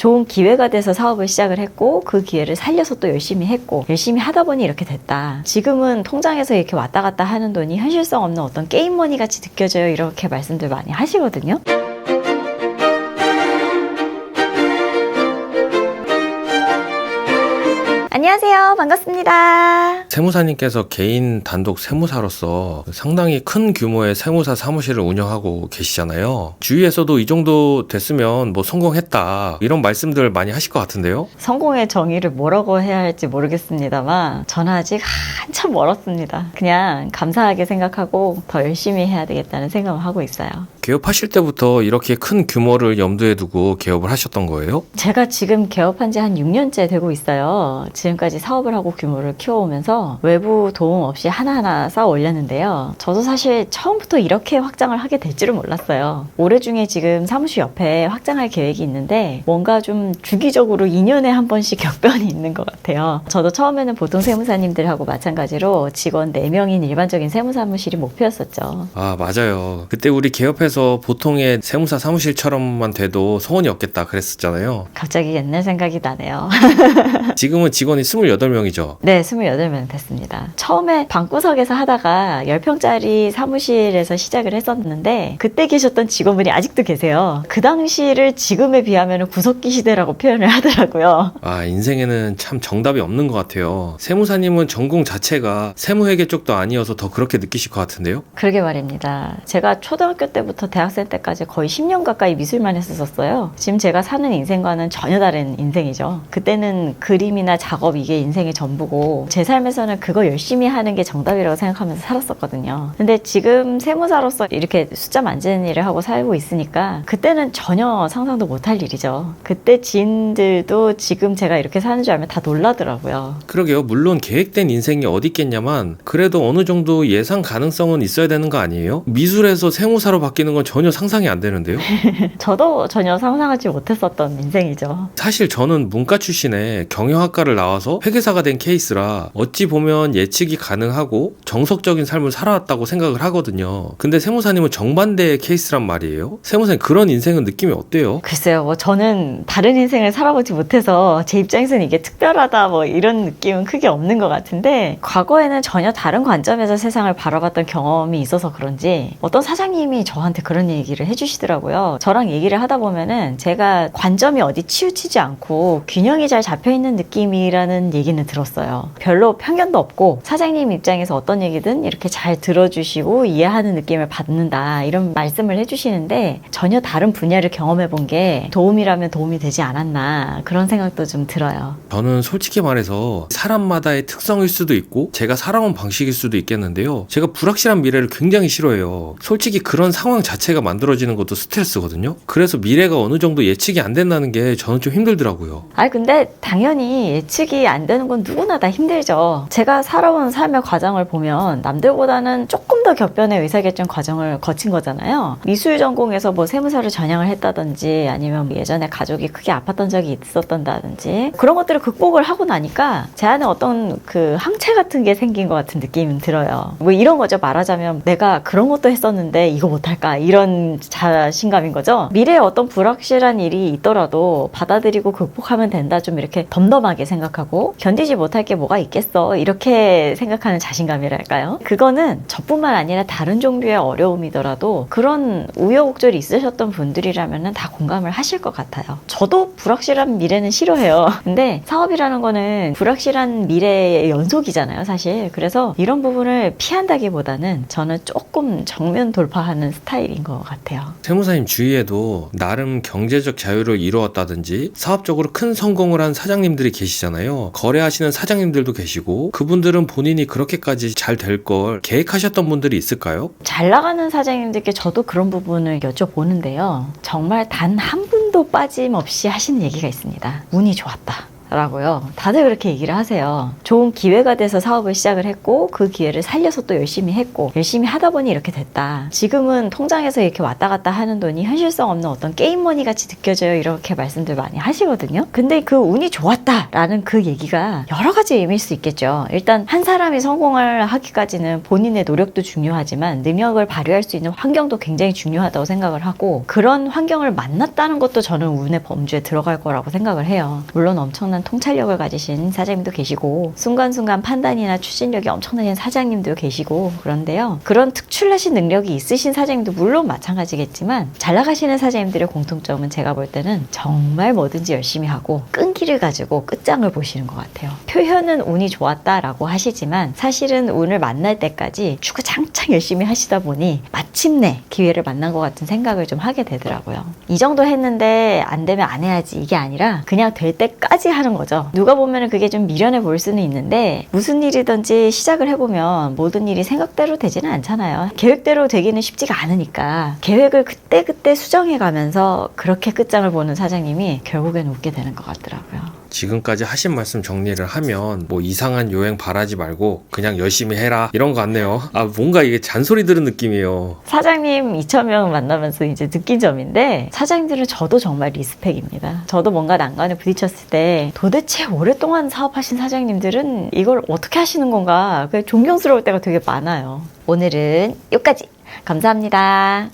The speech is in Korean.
좋은 기회가 돼서 사업을 시작을 했고 그 기회를 살려서 또 열심히 했고 열심히 하다 보니 이렇게 됐다. 지금은 통장에서 이렇게 왔다 갔다 하는 돈이 현실성 없는 어떤 게임머니 같이 느껴져요. 이렇게 말씀들 많이 하시거든요. 안녕하세요. 반갑습니다. 세무사님께서 개인 단독 세무사로서 상당히 큰 규모의 세무사 사무실을 운영하고 계시잖아요. 주위에서도 이 정도 됐으면 뭐 성공했다 이런 말씀들 많이 하실 것 같은데요. 성공의 정의를 뭐라고 해야 할지 모르겠습니다만 저는 아직 한참 멀었습니다. 그냥 감사하게 생각하고 더 열심히 해야 되겠다는 생각을 하고 있어요. 개업하실 때부터 이렇게 큰 규모를 염두에 두고 개업을 하셨던 거예요? 제가 지금 개업한 지 한 6년째 되고 있어요. 지금까지 사업을 하고 규모를 키워오면서 외부 도움 없이 하나하나 쌓아 올렸는데요. 저도 사실 처음부터 이렇게 확장을 하게 될 줄은 몰랐어요. 올해 중에 지금 사무실 옆에 확장할 계획이 있는데 뭔가 좀 주기적으로 2년에 한 번씩 격변이 있는 것 같아요. 저도 처음에는 보통 세무사님들하고 마찬가지로 직원 4명인 일반적인 세무사무실이 목표였었죠. 아, 맞아요. 그때 우리 개업해서 보통의 세무사 사무실처럼만 돼도 소원이 없겠다 그랬었잖아요. 갑자기 옛날 생각이 나네요. 지금은 직원이 28명이죠. 네, 28명 됐습니다. 처음에 방구석에서 하다가 10평짜리 사무실에서 시작을 했었는데 그때 계셨던 직원분이 아직도 계세요. 그 당시를 지금에 비하면 구석기 시대라고 표현을 하더라고요. 아, 인생에는 참 정답이 없는 것 같아요. 세무사님은 전공 자체가 세무회계 쪽도 아니어서 더 그렇게 느끼실 것 같은데요? 그러게 말입니다. 제가 초등학교 때부터 대학생 때까지 거의 10년 가까이 미술만 했었어요. 지금 제가 사는 인생과는 전혀 다른 인생이죠. 그때는 그림이나 작업 이게 인생의 전부고 제 삶에서는 그거 열심히 하는 게 정답이라고 생각하면서 살았었거든요. 근데 지금 세무사로서 이렇게 숫자 만지는 일을 하고 살고 있으니까 그때는 전혀 상상도 못할 일이죠. 그때 지인들도 지금 제가 이렇게 사는 줄 알면 다 놀라더라고요. 그러게요. 물론 계획된 인생이 어디 있겠냐만 그래도 어느 정도 예상 가능성은 있어야 되는 거 아니에요? 미술에서 세무사로 바뀌는 건 전혀 상상이 안 되는데요? 저도 전혀 상상하지 못했었던 인생이죠. 사실 저는 문과 출신에 경영학과를 나와서 회계사가 된 케이스라 어찌 보면 예측이 가능하고 정석적인 삶을 살아왔다고 생각을 하거든요. 근데 세무사님은 정반대의 케이스란 말이에요. 세무사님 그런 인생은 느낌이 어때요? 글쎄요, 뭐 저는 다른 인생을 살아보지 못해서 제 입장에서는 이게 특별하다 뭐 이런 느낌은 크게 없는 것 같은데 과거에는 전혀 다른 관점에서 세상을 바라봤던 경험이 있어서 그런지 어떤 사장님이 저한테 그런 얘기를 해주시더라고요. 저랑 얘기를 하다 보면은 제가 관점이 어디 치우치지 않고 균형이 잘 잡혀있는 느낌이라는 얘기는 들었어요. 별로 편견도 없고 사장님 입장에서 어떤 얘기든 이렇게 잘 들어주시고 이해하는 느낌을 받는다 이런 말씀을 해주시는데 전혀 다른 분야를 경험해 본 게 도움이라면 도움이 되지 않았나 그런 생각도 좀 들어요. 저는 솔직히 말해서 사람마다의 특성일 수도 있고 제가 살아온 방식일 수도 있겠는데요. 제가 불확실한 미래를 굉장히 싫어해요. 솔직히 그런 상황 자체가 만들어지는 것도 스트레스거든요. 그래서 미래가 어느 정도 예측이 안 된다는 게 저는 좀 힘들더라고요. 근데 당연히 예측이 안 되는 건 누구나 다 힘들죠. 제가 살아온 삶의 과정을 보면 남들보다는 조금 더 격변의 의사결정 과정을 거친 거잖아요. 미술 전공에서 뭐 세무사를 전향을 했다든지 아니면 예전에 가족이 크게 아팠던 적이 있었던다든지 그런 것들을 극복을 하고 나니까 제 안에 어떤 그 항체 같은 게 생긴 것 같은 느낌이 들어요. 뭐 이런 거죠. 말하자면 내가 그런 것도 했었는데 이거 못할까 이런 자신감인 거죠. 미래에 어떤 불확실한 일이 있더라도 받아들이고 극복하면 된다 좀 이렇게 덤덤하게 생각하고 견디지 못할 게 뭐가 있겠어 이렇게 생각하는 자신감이랄까요. 그거는 저뿐만 아니라 다른 종류의 어려움이더라도 그런 우여곡절이 있으셨던 분들이라면 다 공감을 하실 것 같아요. 저도 불확실한 미래는 싫어해요. 근데 사업이라는 거는 불확실한 미래의 연속이잖아요, 사실. 그래서 이런 부분을 피한다기보다는 저는 조금 정면 돌파하는 스타일인 것 같아요. 세무사님 주위에도 나름 경제적 자유를 이루었다든지 사업적으로 큰 성공을 한 사장님들이 계시잖아요. 거래하시는 사장님들도 계시고 그분들은 본인이 그렇게까지 잘 될 걸 계획하셨던 분들이 있을까요? 잘 나가는 사장님들께 저도 그런 부분을 여쭤보는데요. 정말 단 한 분도 빠짐없이 하시는 얘기가 있습니다. 운이 좋았다. 라고요. 다들 그렇게 얘기를 하세요. 좋은 기회가 돼서 사업을 시작을 했고 그 기회를 살려서 또 열심히 했고 열심히 하다 보니 이렇게 됐다. 지금은 통장에서 이렇게 왔다 갔다 하는 돈이 현실성 없는 어떤 게임머니 같이 느껴져요. 이렇게 말씀들 많이 하시거든요. 근데 그 운이 좋았다라는 그 얘기가 여러 가지 의미일 수 있겠죠. 일단 한 사람이 성공을 하기까지는 본인의 노력도 중요하지만 능력을 발휘할 수 있는 환경도 굉장히 중요하다고 생각을 하고 그런 환경을 만났다는 것도 저는 운의 범주에 들어갈 거라고 생각을 해요. 물론 엄청난 통찰력을 가지신 사장님도 계시고 순간순간 판단이나 추진력이 엄청나신 사장님도 계시고 그런데요. 그런 특출나신 능력이 있으신 사장님도 물론 마찬가지겠지만 잘 나가시는 사장님들의 공통점은 제가 볼 때는 정말 뭐든지 열심히 하고 끈기를 가지고 끝장을 보시는 것 같아요. 표현은 운이 좋았다라고 하시지만 사실은 운을 만날 때까지 주구장창 열심히 하시다 보니 마침내 기회를 만난 것 같은 생각을 좀 하게 되더라고요. 이 정도 했는데 안 되면 안 해야지 이게 아니라 그냥 될 때까지 하는 거죠. 누가 보면 그게 좀 미련해 보일 수는 있는데 무슨 일이든지 시작을 해보면 모든 일이 생각대로 되지는 않잖아요. 계획대로 되기는 쉽지가 않으니까 계획을 그때그때 수정해가면서 그렇게 끝장을 보는 사장님이 결국엔 웃게 되는 것 같더라고요. 지금까지 하신 말씀 정리를 하면 뭐 이상한 요행 바라지 말고 그냥 열심히 해라 이런 거 같네요. 아 뭔가 이게 잔소리 들은 느낌이에요. 사장님 2,000명 만나면서 이제 느낀 점인데 사장님들은 저도 정말 리스펙입니다. 저도 뭔가 난관에 부딪혔을 때 도대체 오랫동안 사업하신 사장님들은 이걸 어떻게 하시는 건가 존경스러울 때가 되게 많아요. 오늘은 여기까지. 감사합니다.